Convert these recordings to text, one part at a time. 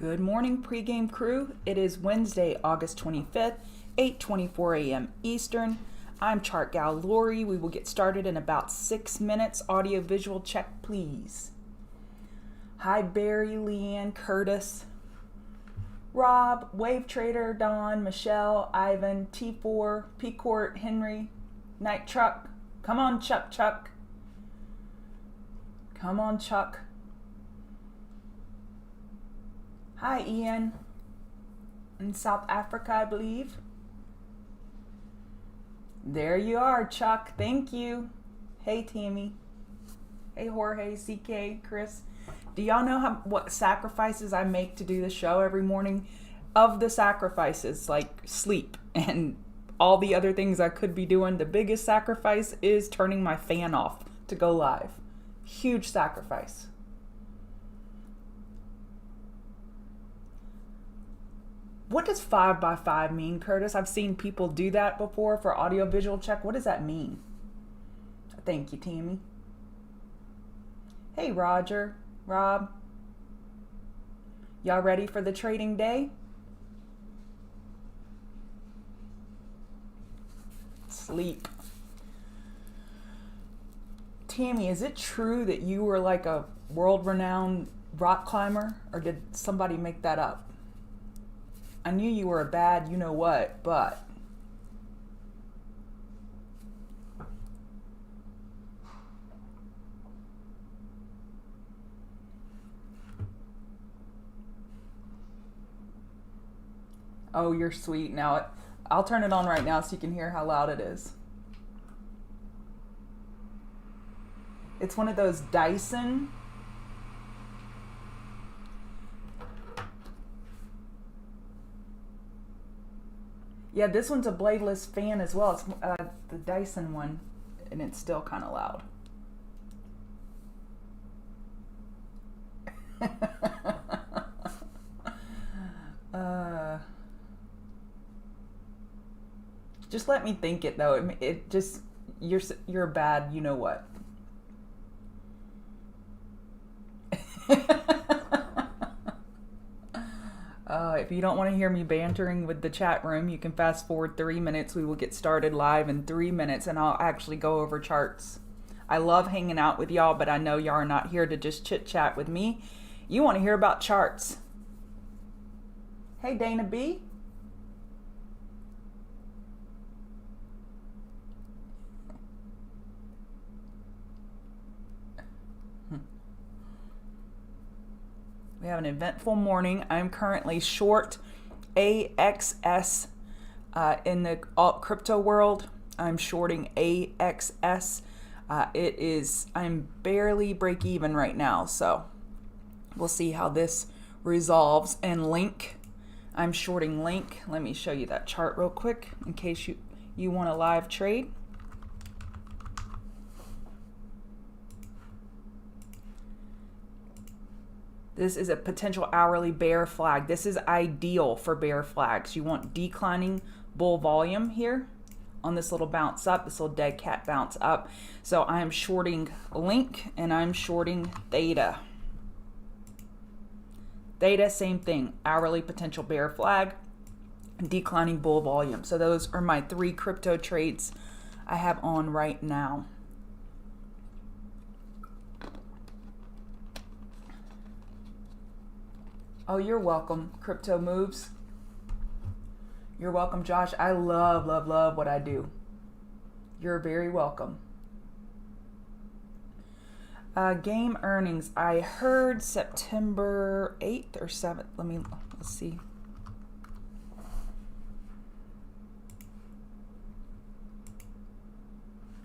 Good morning, pregame crew. It is Wednesday, August 25th, 8:24 a.m. Eastern. I'm Chart Gal Lori. We will get started in about 6 minutes. Audio visual check, please. Hi, Barry, Leanne, Curtis, Rob, Wave Trader, Don, Michelle, Ivan, T4, P Court, Henry, Night Truck. Come on, Chuck. Come on, Chuck. Hi, Ian. In South Africa, I believe. There you are, Chuck. Thank you. Hey, Tammy. Hey, Jorge, CK, Chris. Do y'all know what sacrifices I make to do the show every morning? Of the sacrifices, like sleep and all the other things I could be doing, the biggest sacrifice is turning my fan off to go live. Huge sacrifice. What does 5x5 mean, Curtis? I've seen people do that before for audio visual check. What does that mean? Thank you, Tammy. Hey, Roger, Rob. Y'all ready for the trading day? Sleep. Tammy, is it true that you were like a world-renowned rock climber, or did somebody make that up? I knew you were a bad you-know-what, but... Oh, you're sweet. Now, I'll turn it on right now so you can hear how loud it is. It's one of those Dyson... Yeah, this one's a bladeless fan as well. It's the Dyson one, and it's still kind of loud. Just let me think it though. It just you're bad. You know what? If you don't want to hear me bantering with the chat room, you can fast forward 3 minutes. We will get started live in 3 minutes, and I'll actually go over charts. I love hanging out with y'all, but I know y'all are not here to just chit chat with me. You want to hear about charts. Hey, Dana B. We have an eventful morning. I'm currently short AXS in the alt crypto world. I'm shorting AXS. I'm barely break even right now, so we'll see how this resolves. And Link, I'm shorting Link. Let me show you that chart real quick in case you want a live trade. This is a potential hourly bear flag. This is ideal for bear flags. You want declining bull volume here on this little bounce up, this little dead cat bounce up. So I am shorting Link and I'm shorting Theta. Theta, same thing, hourly potential bear flag, declining bull volume. So those are my 3 crypto trades I have on right now. Oh, you're welcome, Crypto Moves. You're welcome, Josh. I love what I do. You're very welcome. Game earnings. I heard September 8th or 7th. Let's see.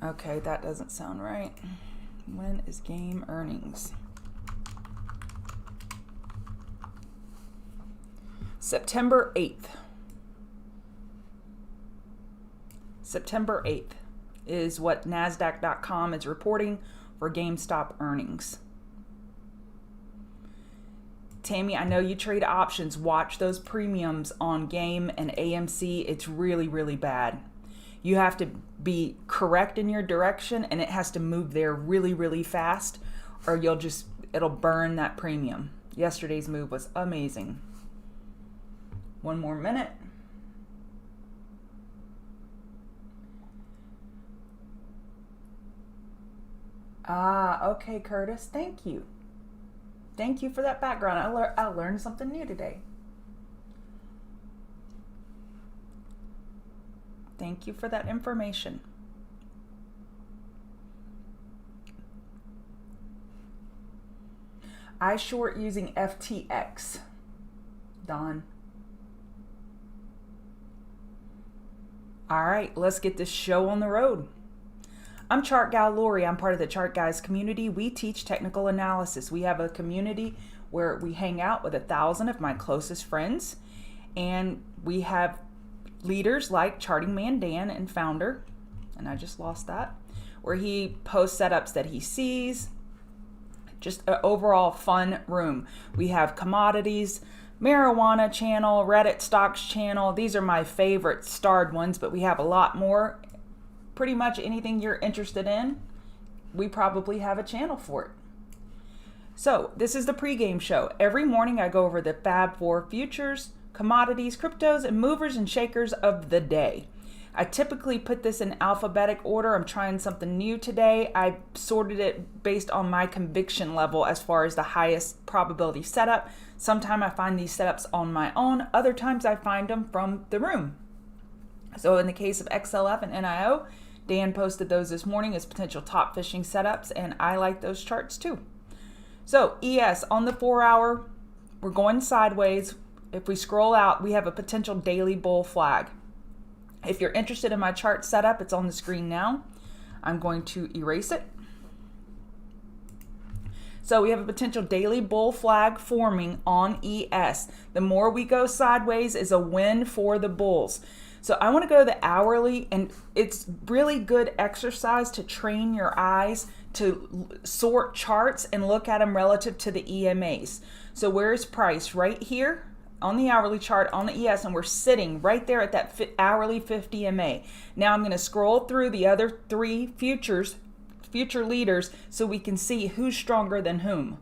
Okay, that doesn't sound right. When is game earnings? September 8th. September 8th is what Nasdaq.com is reporting for GameStop earnings. Tammy, I know you trade options. Watch those premiums on Game and AMC. It's really bad. You have to be correct in your direction, and it has to move there really fast, or it'll burn that premium. Yesterday's move was amazing. One more minute. Okay, Curtis. Thank you. Thank you for that background. I learned something new today. Thank you for that information. I short using FTX. Don. All right, let's get this show on the road. I'm Chart Gal Lori. I'm part of the Chart Guys community. We teach technical analysis. We have a community where we hang out with 1,000 of my closest friends, and we have leaders like Charting Man Dan and founder, and I just lost that, where he posts setups that he sees. Just an overall fun room. We have commodities, marijuana channel, Reddit stocks channel. These are my favorite starred ones, but we have a lot more. Pretty much anything you're interested in, we probably have a channel for it. So this is the pregame show. Every morning I go over the Fab 4 futures, commodities, cryptos, and movers and shakers of the day. I typically put this in alphabetic order. I'm trying something new today. I sorted it based on my conviction level as far as the highest probability setup. Sometimes I find these setups on my own. Other times I find them from the room. So in the case of XLF and NIO, Dan posted those this morning as potential top fishing setups, and I like those charts too. So ES on the 4 hour, we're going sideways. If we scroll out, we have a potential daily bull flag. If you're interested in my chart setup, it's on the screen now. I'm going to erase it. So we have a potential daily bull flag forming on ES. The more we go sideways is a win for the bulls. So I want to go to the hourly, and it's really good exercise to train your eyes to sort charts and look at them relative to the EMAs. So where's price? Right here on the hourly chart on the ES, and we're sitting right there at that hourly 50 MA. Now I'm going to scroll through the other 3 future leaders so we can see who's stronger than whom.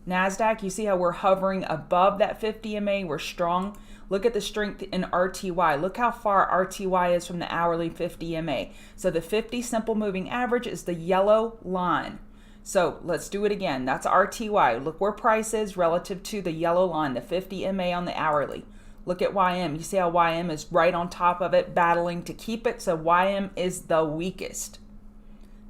Nasdaq, you see how we're hovering above that 50 MA, we're strong. Look at the strength in RTY. Look how far RTY is from the hourly 50 MA. So the 50 simple moving average is the yellow line. So let's do it again. That's RTY. Look where price is relative to the yellow line, the 50 MA on the hourly. Look at YM. You see how YM is right on top of it, battling to keep it. So YM is the weakest.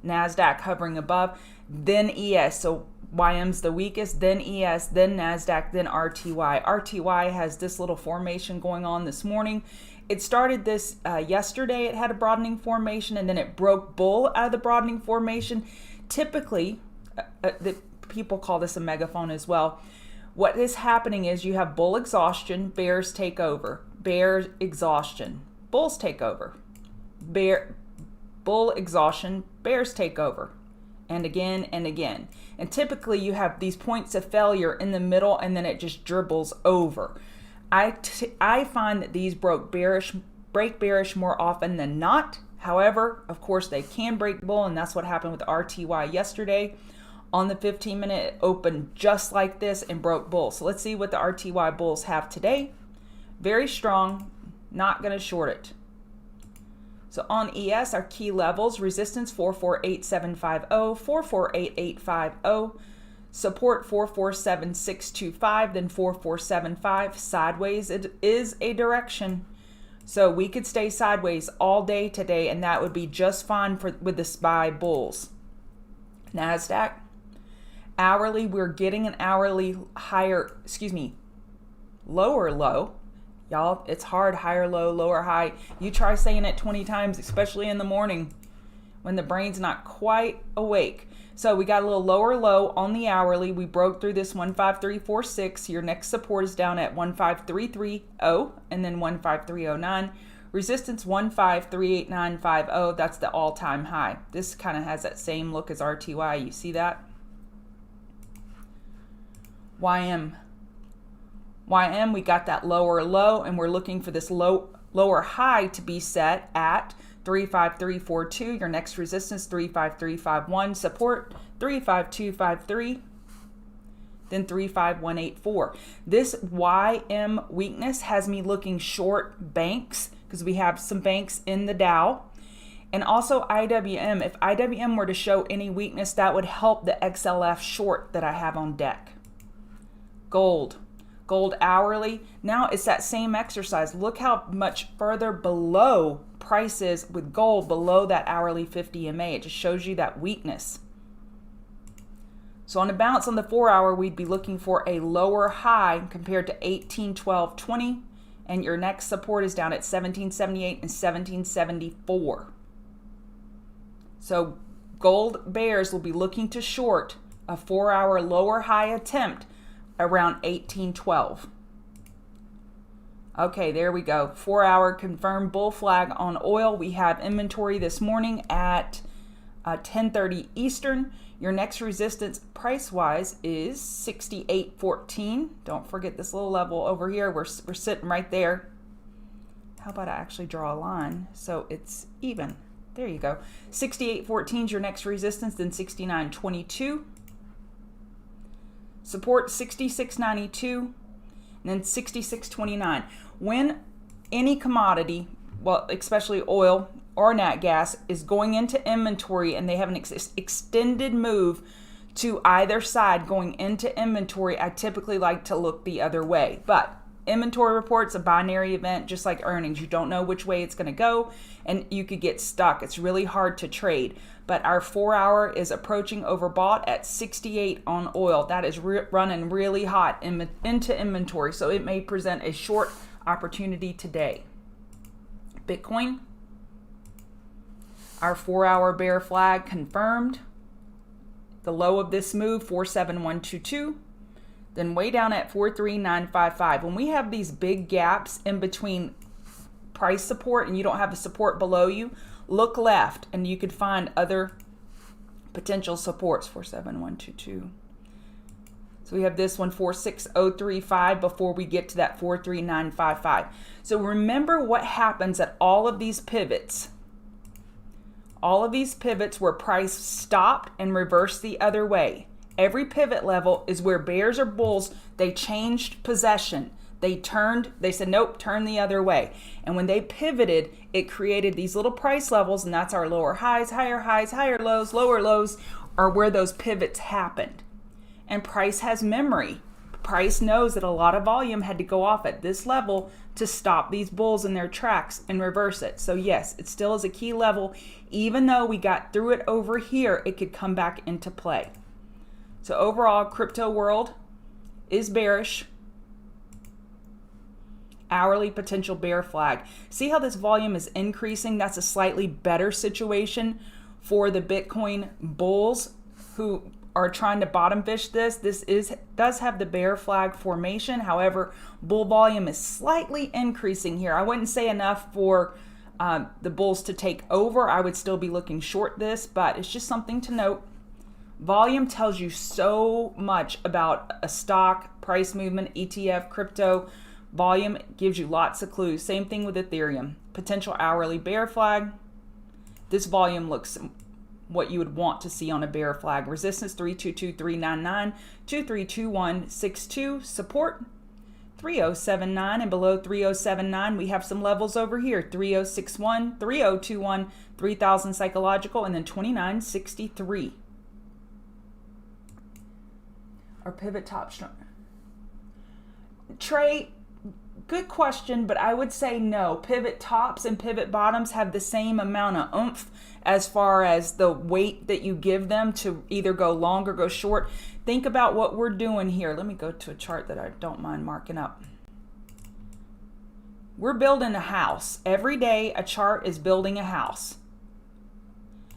Nasdaq hovering above, then ES. So YM's the weakest, then ES, then Nasdaq, then RTY. RTY has this little formation going on this morning. It started this yesterday. It had a broadening formation, and then it broke bull out of the broadening formation. Typically, the people call this a megaphone as well. What is happening is you have bull exhaustion, bears take over. Bear exhaustion, bulls take over. Bull exhaustion, bears take over. And again and again. And typically you have these points of failure in the middle, and then it just dribbles over. I find that these break bearish more often than not. However, of course, they can break bull, and that's what happened with RTY yesterday. On the 15-minute, it opened just like this and broke bull. So let's see what the RTY bulls have today. Very strong, not going to short it. So on ES, our key levels, resistance 448750, 448850, support 447625, then 4475. Sideways it is a direction. So we could stay sideways all day today, and that would be just fine with the SPY bulls. Nasdaq, hourly, we're getting an hourly lower low. Y'all, it's hard, higher low, lower high. You try saying it 20 times, especially in the morning when the brain's not quite awake. So we got a little lower low on the hourly. We broke through this 15346. Your next support is down at 15330 and then 15309. Resistance 1538950. That's the all-time high. This kind of has that same look as RTY. You see that? YM, we got that lower low, and we're looking for this lower high to be set at 35342. Your next resistance 35351. Support 35253. then 35184. This YM weakness has me looking short banks because we have some banks in the Dow. And also IWM. If IWM were to show any weakness, that would help the XLF short that I have on deck. Gold. Gold hourly. Now it's that same exercise. Look how much further below price is with gold, below that hourly 50 MA. It just shows you that weakness. So on a bounce on the 4 hour, we'd be looking for a lower high compared to 1812.20, and your next support is down at 1778 and 1774. So gold bears will be looking to short a 4 hour lower high attempt around 1812. Okay, there we go. 4 hour confirmed bull flag on oil. We have inventory this morning at 10:30 Eastern. Your next resistance price-wise is 68.14. Don't forget this little level over here. We're sitting right there. How about I actually draw a line so it's even? There you go. 68.14 is your next resistance, then 69.22. Support 66.92, and then 66.29. When any commodity, well, especially oil or nat gas, is going into inventory and they have an extended move to either side going into inventory, I typically like to look the other way. But inventory report's a binary event, just like earnings. You don't know which way it's going to go, and you could get stuck. It's really hard to trade. But our 4 hour is approaching overbought at 68 on oil. That is running really hot into inventory, so it may present a short opportunity today. Bitcoin, our 4 hour bear flag confirmed. The low of this move, 47122. Then way down at 43955. When we have these big gaps in between price support and you don't have the support below you, look left and you could find other potential supports. 47122. So we have this one, 46035, before we get to that 43955. So remember what happens at all of these pivots. All of these pivots where price stopped and reversed the other way. Every pivot level is where bears or bulls, they changed possession. They said, nope, turn the other way. And when they pivoted, it created these little price levels, and that's our lower highs, higher lows, lower lows, are where those pivots happened. And price has memory. Price knows that a lot of volume had to go off at this level to stop these bulls in their tracks and reverse it. So yes, it still is a key level. Even though we got through it over here, it could come back into play. So overall, crypto world is bearish. Hourly potential bear flag. See how this volume is increasing? That's a slightly better situation for the Bitcoin bulls who are trying to bottom fish this. This does have the bear flag formation. However, bull volume is slightly increasing here. I wouldn't say enough for the bulls to take over. I would still be looking short this, but it's just something to note. Volume tells you so much about a stock, price movement, ETF, crypto. Volume gives you lots of clues. Same thing with Ethereum. Potential hourly bear flag. This volume looks what you would want to see on a bear flag. Resistance 322399, 232162. Support 3079, and below 3079 we have some levels over here. 3061, 3021, 3000 psychological, and then 2963. Or pivot top strong. Trey, good question, but I would say no. Pivot tops and pivot bottoms have the same amount of oomph as far as the weight that you give them to either go long or go short. Think about what we're doing here. Let me go to a chart that I don't mind marking up. We're building a house. Every day a chart is building a house.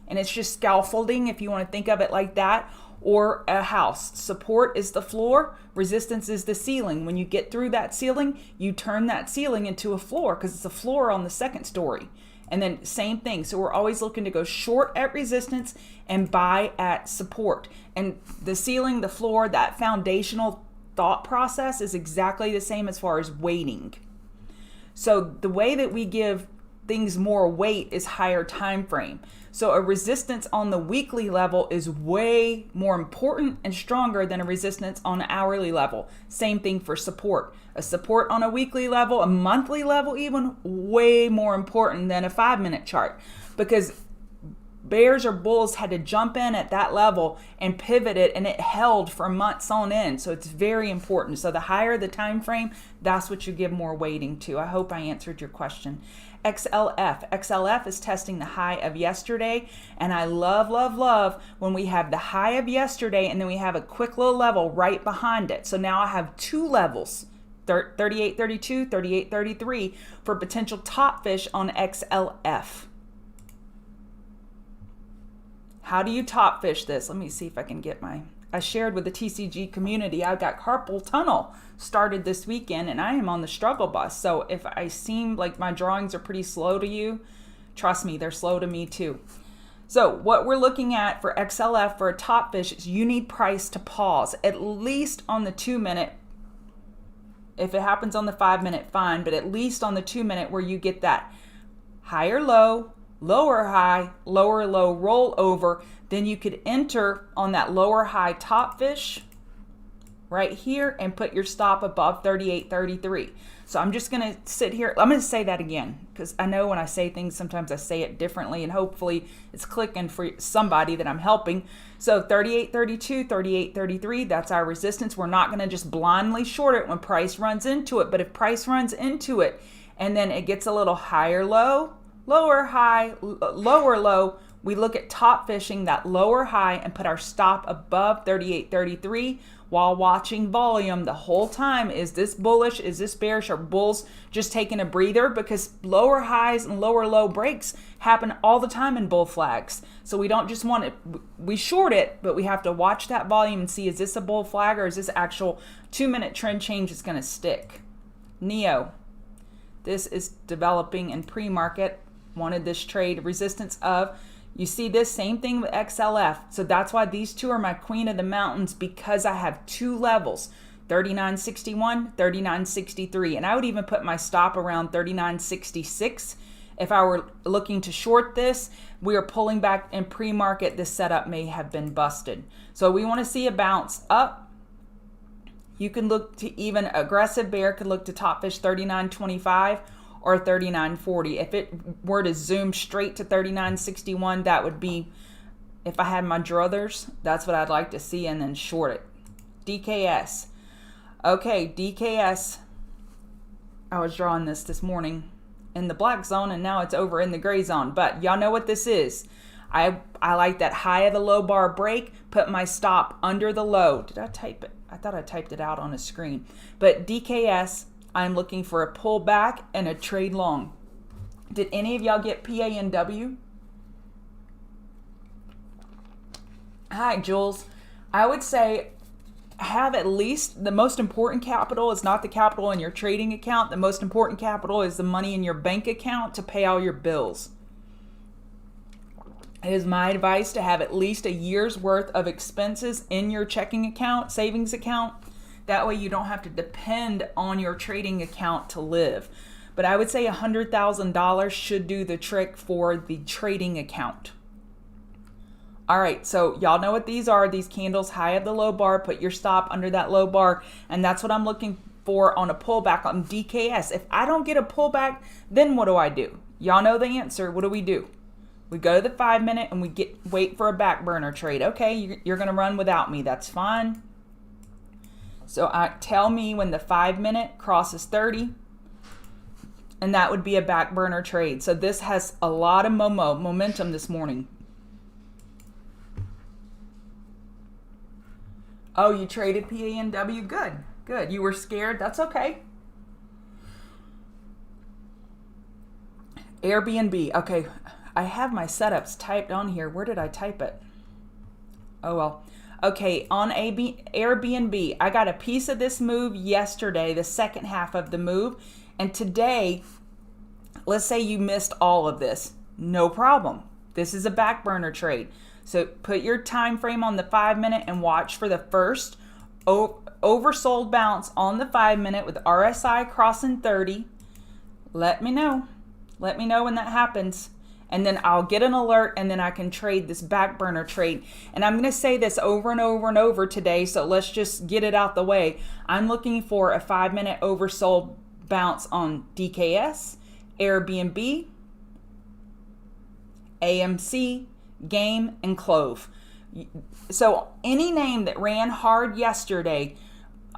And it's just scaffolding, if you want to think of it like that, or a house. Support is the floor, resistance is the ceiling. When you get through that ceiling, you turn that ceiling into a floor because it's a floor on the second story. And then same thing. So we're always looking to go short at resistance and buy at support. And the ceiling, the floor, that foundational thought process is exactly the same as far as weighting. So the way that we give things more weight is higher time frame. So a resistance on the weekly level is way more important and stronger than a resistance on an hourly level. Same thing for support. A support on a weekly level, a monthly level even, way more important than a 5-minute chart, because bears or bulls had to jump in at that level and pivot it, and it held for months on end. So it's very important. So the higher the time frame, that's what you give more weighting to. I hope I answered your question. XLF is testing the high of yesterday, and I love when we have the high of yesterday and then we have a quick little level right behind it. So now I have two levels, 38.32, 38.33 for potential top fish on XLF. How do you top fish this? Let me see if I can get I shared with the TCG community. I got carpal tunnel started this weekend, and I am on the struggle bus. So if I seem like my drawings are pretty slow to you, trust me, they're slow to me too. So what we're looking at for XLF for a top fish is you need price to pause, at least on the 2-minute. If it happens on the 5-minute, fine, but at least on the 2-minute where you get that higher low, lower high, lower low rollover, then you could enter on that lower high top fish right here and put your stop above 38.33. So I'm just going to sit here. I'm going to say that again, because I know when I say things, sometimes I say it differently, and hopefully it's clicking for somebody that I'm helping. So 38.32, 38.33, that's our resistance. We're not going to just blindly short it when price runs into it. But if price runs into it and then it gets a little higher low, lower high, lower low, we look at top fishing that lower high and put our stop above 38.33 while watching volume the whole time. Is this bullish? Is this bearish? Are bulls just taking a breather? Because lower highs and lower low breaks happen all the time in bull flags. So we don't just want it, we short it, but we have to watch that volume and see, is this a bull flag or is this actual 2-minute trend change that's going to stick? NEO. This is developing in pre-market. Wanted this trade resistance of, you see this same thing with XLF. So that's why these two are my queen of the mountains, because I have two levels, 39.61, 39.63. And I would even put my stop around 39.66. If I were looking to short this, we are pulling back in pre-market. This setup may have been busted. So we want to see a bounce up. You can look to, even aggressive bear could look to top fish 39.25 or 39.40. If it were to zoom straight to 39.61, that would be, if I had my druthers, that's what I'd like to see, and then short it. DKS. Okay, DKS. I was drawing this morning in the black zone, and now it's over in the gray zone. But y'all know what this is. I like that high of the low bar break, put my stop under the low. Did I type it? I thought I typed it out on a screen. But DKS, I'm looking for a pullback and a trade long. Did any of y'all get PANW? Hi, Jules. I would say have at least, the most important capital is not the capital in your trading account. The most important capital is the money in your bank account to pay all your bills. It is my advice to have at least a year's worth of expenses in your checking account, savings account. That way you don't have to depend on your trading account to live. But I would say $100,000 should do the trick for the trading account. All right, so y'all know what these are. These candles, high of the low bar, put your stop under that low bar. And that's what I'm looking for on a pullback on DKS. If I don't get a pullback, then what do? Y'all know the answer. What do? We go to the 5-minute and we wait for a back burner trade. Okay, you're going to run without me. That's fine. So tell me when the 5-minute crosses 30, and that would be a back burner trade. So this has a lot of momentum this morning. Oh, you traded PANW? Good. You were scared? That's okay. Airbnb. Okay, I have my setups typed on here. Where did I type it? Oh, well. Okay, on Airbnb, I got a piece of this move yesterday, the second half of the move. And today, let's say you missed all of this. No problem. This is a back burner trade. So put your time frame on the 5-minute and watch for the first oversold bounce on the 5-minute with RSI crossing 30. Let me know. Let me know when that happens. And then I'll get an alert, and then I can trade this back burner trade. And I'm going to say this over and over and over today, so let's just get it out the way. I'm looking for a 5-minute oversold bounce on DKS, Airbnb, AMC, Game, and Clove. So any name that ran hard yesterday,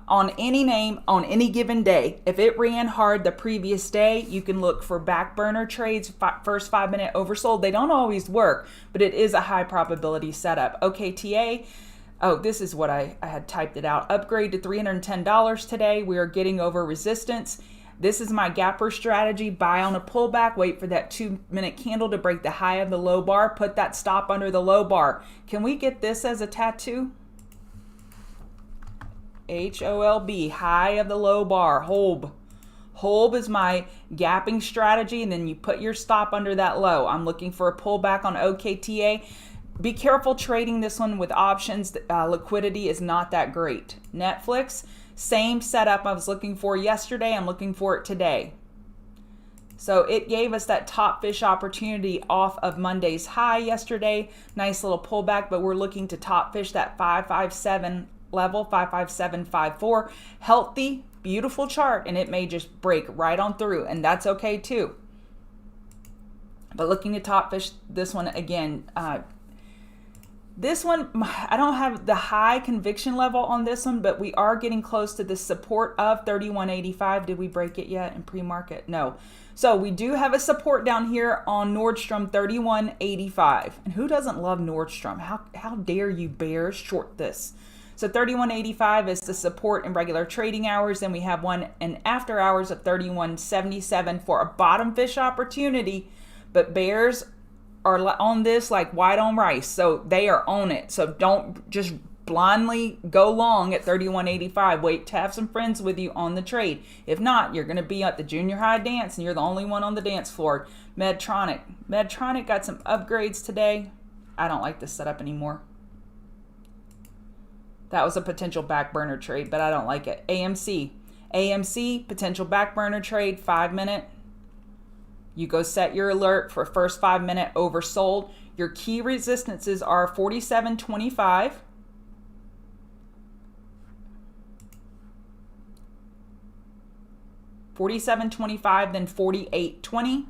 on any name on any given day, if it ran hard the previous day, you can look for back burner trades, first 5-minute oversold. They don't always work, but it is a high probability setup. OKTA, oh, this is what I had typed it out. Upgrade to $310 today. We are getting over resistance. This is my gapper strategy. Buy on a pullback, wait for that 2-minute candle to break the high of the low bar, put that stop under the low bar. Can we get this as a tattoo? HOLB, high of the low bar, HOLB. HOLB is my gapping strategy, and then you put your stop under that low. I'm looking for a pullback on OKTA. Be careful trading this one with options. Liquidity is not that great. Netflix, same setup I was looking for yesterday. I'm looking for it today. So it gave us that top fish opportunity off of Monday's high yesterday. Nice little pullback, but we're looking to top fish that 557 level, 55754. Healthy, beautiful chart, and it may just break right on through, and that's okay too. But looking to top fish this one again. This one, I don't have the high conviction level on this one, but we are getting close to the support of 3185. Did we break it yet in pre-market? No. So we do have a support down here on Nordstrom 3185. And who doesn't love Nordstrom? How dare you bears short this? So 3185 is the support in regular trading hours. Then we have one in after hours of 3177 for a bottom fish opportunity. But bears are on this like white on rice. So they are on it. So don't just blindly go long at 3185. Wait to have some friends with you on the trade. If not, you're going to be at the junior high dance and you're the only one on the dance floor. Medtronic. Medtronic got some upgrades today. I don't like this setup anymore. That was a potential back burner trade, but I don't like it. AMC. AMC, potential back burner trade, 5-minute. You go set your alert for first 5-minute oversold. Your key resistances are 47.25. 47.25, then 48.20.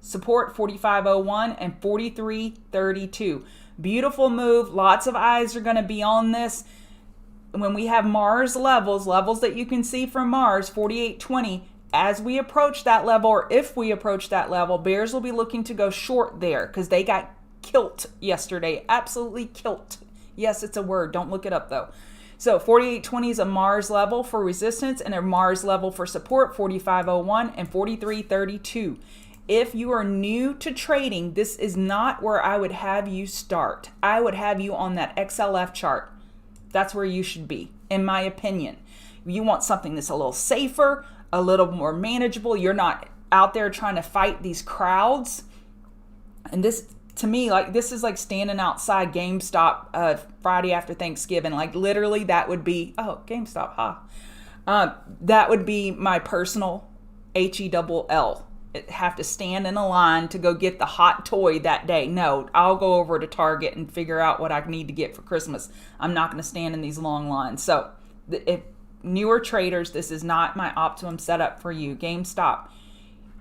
Support 45.01 and 43.32. Beautiful move. Lots of eyes are going to be on this. When we have Mars levels that you can see from Mars, 48.20, as we approach that level, or if we approach that level, bears will be looking to go short there because they got kilt yesterday. Absolutely kilt. Yes, it's a word. Don't look it up though. So 48.20 is a Mars level for resistance and a Mars level for support, 45.01 and 43.32. If you are new to trading, this is not where I would have you start. I would have you on that XLF chart. That's where you should be, in my opinion. You want something that's a little safer, a little more manageable. You're not out there trying to fight these crowds. And this, to me, like this is like standing outside GameStop Friday after Thanksgiving. Like literally that would be, oh, GameStop, that would be my personal HELL. Have to stand in a line to go get the hot toy that day. No, I'll go over to Target and figure out what I need to get for Christmas. I'm not going to stand in these long lines. So if newer traders, this is not my optimum setup for you. GameStop.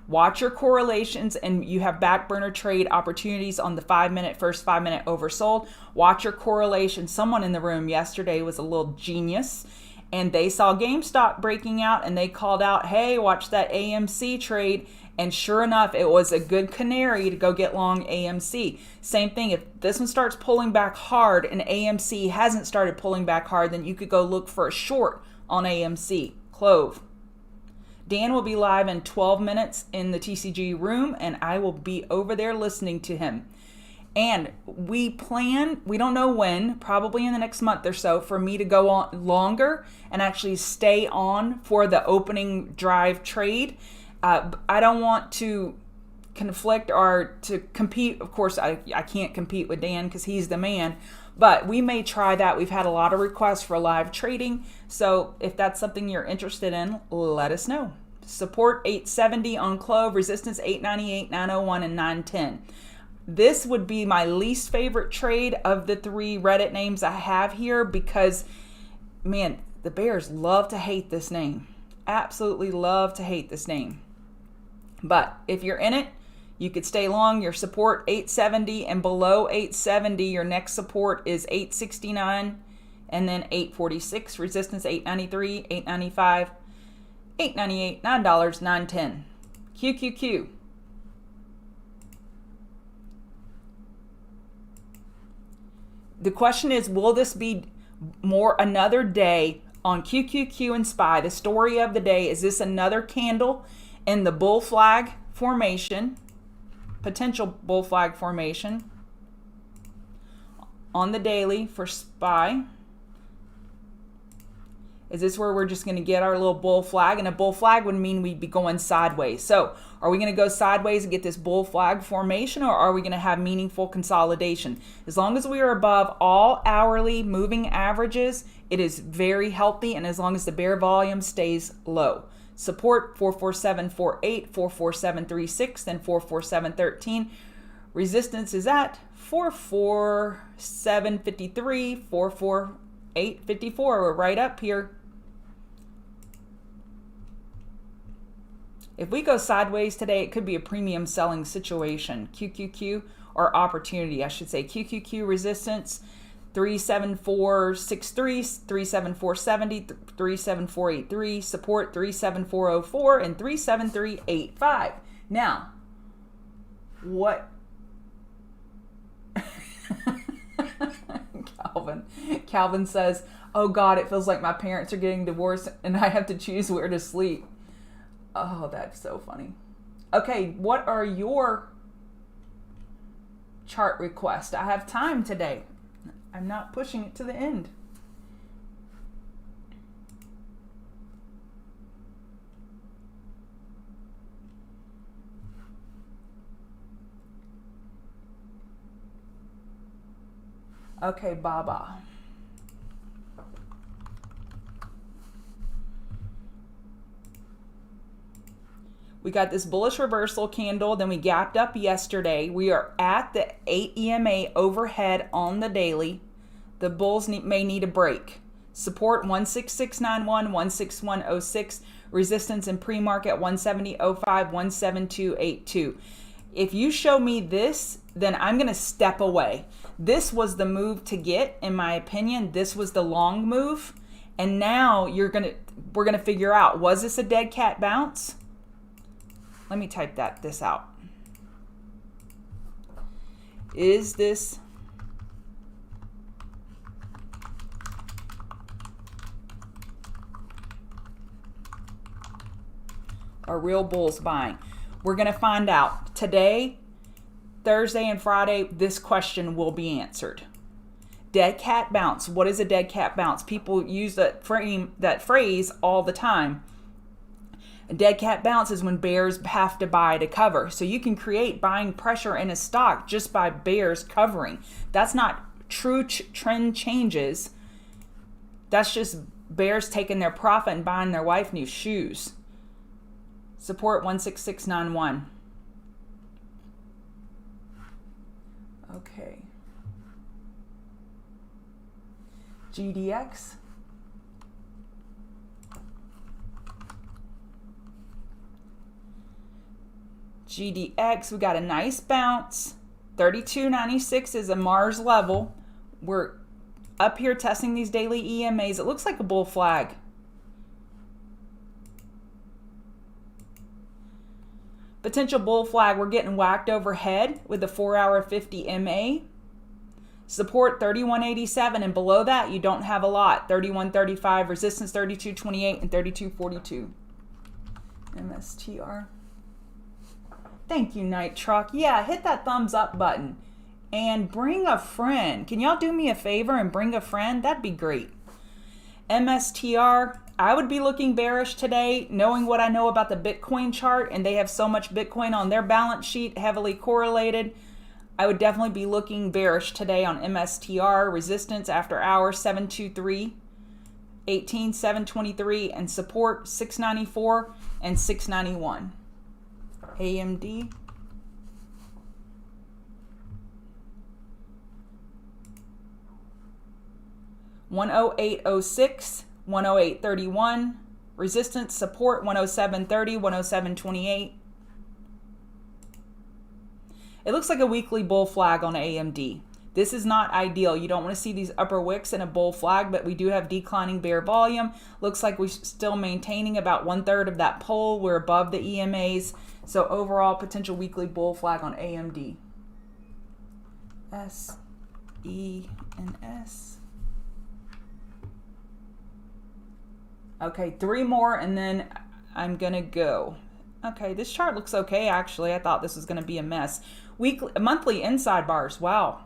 Watch your correlations, and you have back burner trade opportunities on the 5-minute, first 5-minute oversold. Watch your correlation. Someone in the room yesterday was a little genius, and they saw GameStop breaking out, and they called out, hey, watch that AMC trade. And sure enough, it was a good canary to go get long AMC. Same thing, if this one starts pulling back hard and AMC hasn't started pulling back hard, then you could go look for a short on AMC. Clove. Dan will be live in 12 minutes in the TCG room, and I will be over there listening to him. And we don't know when, probably in the next month or so, for me to go on longer and actually stay on for the opening drive trade. I don't want to conflict or to compete. Of course, I can't compete with Dan because he's the man, but we may try that. We've had a lot of requests for live trading. So if that's something you're interested in, let us know. Support 870 on clove, resistance 898, 901, and 910. This would be my least favorite trade of the 3 Reddit names I have here because, man, the bears love to hate this name. Absolutely love to hate this name. But if you're in it, you could stay long. Your support 870 and below 870, your next support is 869 and then 846. Resistance 893, 895, 898, $9, 910. QQQ. The question is, will this be more another day on QQQ and SPY? The story of the day, is this another candle in the bull flag formation, potential bull flag formation on the daily for SPY? Is this where we're just going to get our little bull flag? And a bull flag would mean we'd be going sideways. So are we going to go sideways and get this bull flag formation, or are we going to have meaningful consolidation? As long as we are above all hourly moving averages, it is very healthy, and as long as the bear volume stays low. Support 447.48, 447.36, then 447.13. Resistance is at 447.53, 448.54. We're right up here. If we go sideways today, it could be a premium selling situation. QQQ, or opportunity, I should say. QQQ resistance 37463, 37470, 37483, support 37404, and 37385. Now, what? Calvin says, oh God, it feels like my parents are getting divorced and I have to choose where to sleep. Oh, that's so funny. Okay, what are your chart requests? I have time today. I'm not pushing it to the end. Okay, Baba. We got this bullish reversal candle, then we gapped up yesterday. We are at the 8 EMA overhead on the daily. The bulls may need a break. Support 16691, 16106. Resistance in pre-market 170.05, 172.82. If you show me this, then I'm going to step away. This was the move to get, in my opinion. This was the long move. And now we're going to figure out, was this a dead cat bounce? Let me type this out. Is this a real bulls buying? We're going to find out. Today, Thursday and Friday, this question will be answered. Dead cat bounce. What is a dead cat bounce? People use that phrase all the time. A dead cat bounce is when bears have to buy to cover. So you can create buying pressure in a stock just by bears covering. That's not true trend changes. That's just bears taking their profit and buying their wife new shoes. Support 16691. Okay. GDX. GDX, we got a nice bounce. 32.96 is a Mars level. We're up here testing these daily EMAs. It looks like a bull flag. Potential bull flag. We're getting whacked overhead with the 4-hour 50 MA. Support 31.87, and below that you don't have a lot. 31.35, resistance 32.28, and 32.42. MSTR. Thank you, Night Truck. Yeah, hit that thumbs up button and bring a friend. Can y'all do me a favor and bring a friend? That'd be great. MSTR, I would be looking bearish today, knowing what I know about the Bitcoin chart, and they have so much Bitcoin on their balance sheet, heavily correlated. I would definitely be looking bearish today on MSTR. Resistance after hours 723. 18,723, and support 694 and 691. AMD. $108.06, $108.31, resistance, support 107.30, 107.28. It looks like a weekly bull flag on AMD. This is not ideal. You don't want to see these upper wicks in a bull flag, but we do have declining bear volume. Looks like we're still maintaining about 1/3 of that pole. We're above the EMAs. So overall, potential weekly bull flag on AMD. S, E, and S. Okay, 3 more and then I'm gonna go. Okay, this chart looks okay actually. I thought this was gonna be a mess. Monthly inside bars, wow.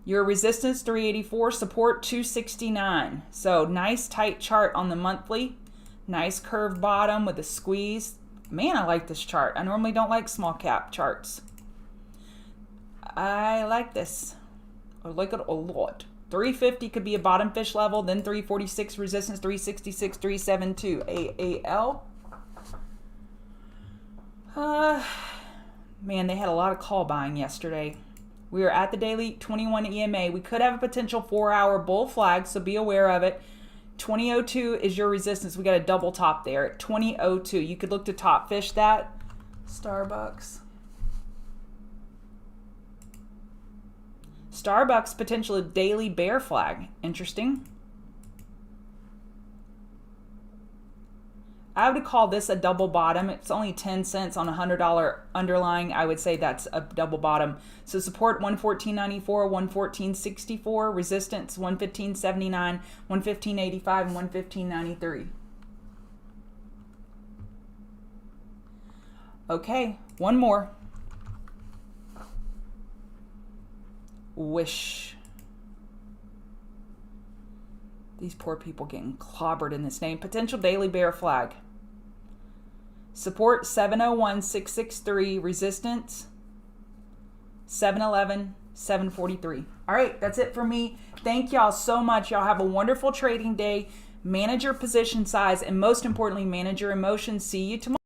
Your resistance 384, support 269. So nice tight chart on the monthly. Nice curved bottom with a squeeze. Man, I like this chart. I normally don't like small cap charts. I like this. I like it a lot. 350 could be a bottom fish level, then 346 resistance, 366, 372. AAL. Man, they had a lot of call buying yesterday. We are at the daily 21 EMA. We could have a potential 4-hour bull flag, so be aware of it. 2002 is your resistance. We got a double top there at 2002. You could look to top fish that. Starbucks. Starbucks potential daily bear flag. Interesting. I would call this a double bottom. It's only 10 cents on a $100 underlying. I would say that's a double bottom. So support 114.94, 114.64, resistance 115.79, 115.85, and 115.93. Okay, one more. Wish. These poor people getting clobbered in this name. Potential daily bear flag. Support 701.663. Resistance 711, 743. All right, that's it for me. Thank y'all so much. Y'all have a wonderful trading day. Manage your position size and most importantly, manage your emotions. See you tomorrow.